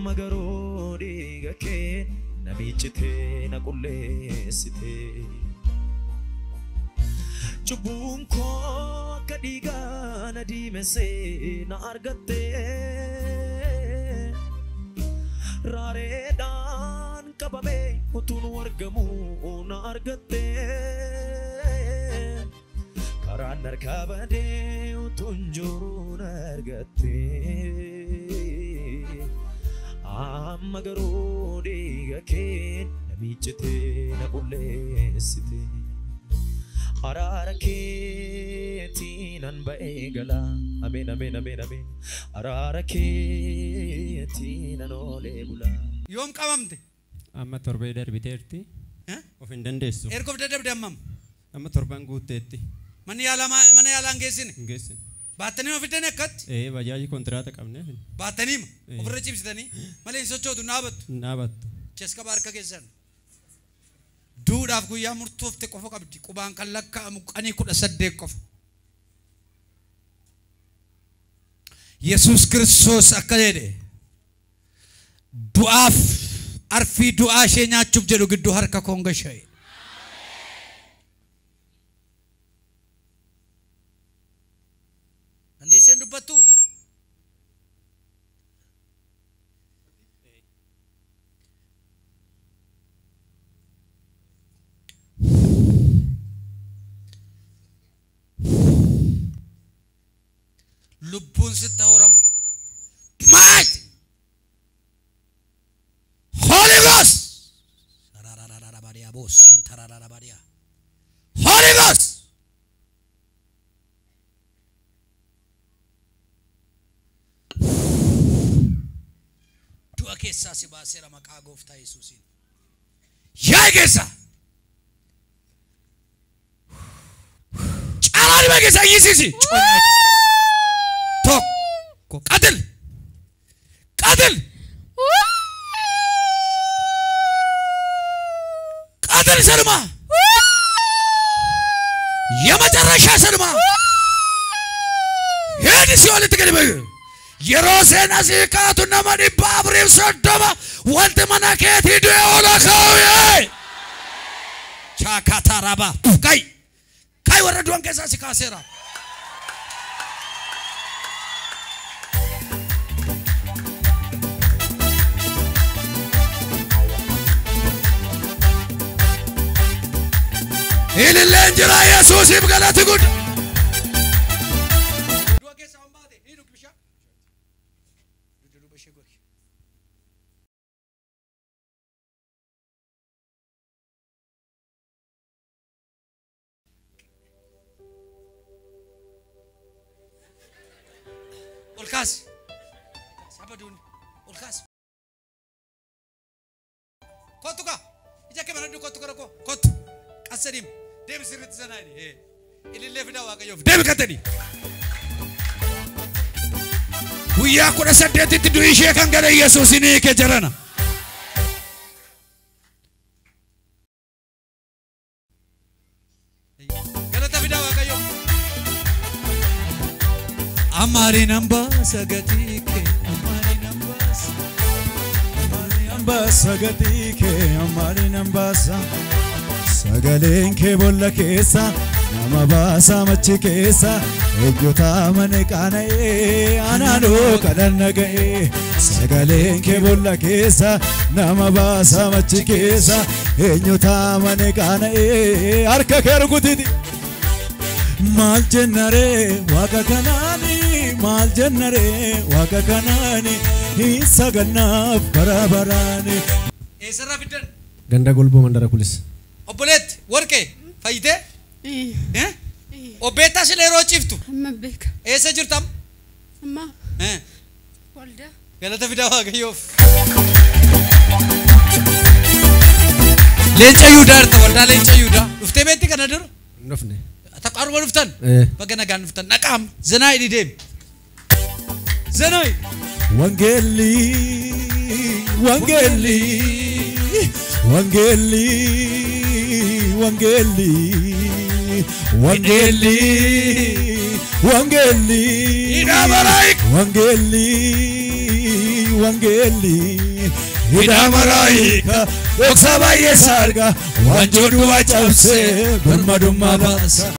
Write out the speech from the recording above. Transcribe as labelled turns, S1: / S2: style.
S1: Ammagarodi gake namichite na kullesite Chubunko kadiga na dimese na argate Rare dan kababe utunu wargamu na argate Karan narkabade utunjuru na argate Ammagarodi gake namichite na kullesite Araraketi nan baegala amen amen amen amen Araraketi nan olebula
S2: Yom qabamte
S3: amma torbe darbiteerti of hin dandeessu
S2: ergof dadabde ammam
S3: amma torban guuteetti
S2: man yala ngeesine
S3: ngeessin
S2: baatanii ofidane akkat
S3: bajaaji kontraata qabne
S2: baatanii ofirra cibsitanii malee sochootu
S3: naabattu
S2: cheska barka keessan duudhaaf guyyaa murtoofte qofa qabdi qubaan kan lakkaa'amu qanii 18 qofa Yesuus Kiristoos akka jedhe du'aaf arfii du'aa ishee nyaachuuf jedhu gidduu harka koon gashee Andeeseen dubbattu Lubbuun sitti horamu maat Holy Ghost Holy Ghost du'a keessaa si baaseera maqaa gooftaa Yesuusiin yaa keessa caalaa dhibee keessa iyyisiisi Tokko qatil qatil qatil ሰልማ የመጨረሻ ሰልማ ሄድ ሲኦል ትገድበ የሮሴና ሲቃቱና ማዲ ባብሪም ሰደማ ወንተ መናከት ሂዱ ወላካው ቻካታራባ ካይ ወረዱን ከዛ ሲካሴራ إلى الانجلا يسوع يبغى تقول والكاس سبدون والكاس كوتوكا إذا كمان ندو كوتوكا ركو كوت أسريم دم سيرت زناني اللي لفنا واقع دم كتني ويا كنا سديت تدوي شيء كان قال يسوع سيني كجرانا قالت فينا واقع أماري نمبا سجتيك أماري نمبا سجتيك أماري نمبا Sagaleen kee bolla keessa nama baasa machi keessa ejjota mane qaana'ee anaanoo kadhanna ga'ee Sagaleen kee bolla keessa nama baasa machi keessa ejjota mane qaana'ee harka kee rukutiti maal jennaree waaqa kanaani maal jennaree waaqa kanaani hin sagannaaf bara baraani eessarraa fiddan
S3: ganda golboo mandara kulis
S2: Obboleet warqee fayyite obbeetaa si dheeroo ciiftu
S4: amma beeka
S2: eessa jirtam
S4: amma walda
S2: galata fidaa waaqayyoof leenca yuudaa irta waldaa leenca yuudaa dhuftee beetti kana dura
S3: nufne
S2: taqaaruma dhuftan baga nagaan dhuftan naqaam zanaa idhi deemi zanaa
S5: Wangeli Wangeli Wangeli Wangeli Wangeli Wangeli
S2: Inabarai
S5: Wangeli wangeli ida maraika oksa baye sarga wanjodu wachapse burmadumma basa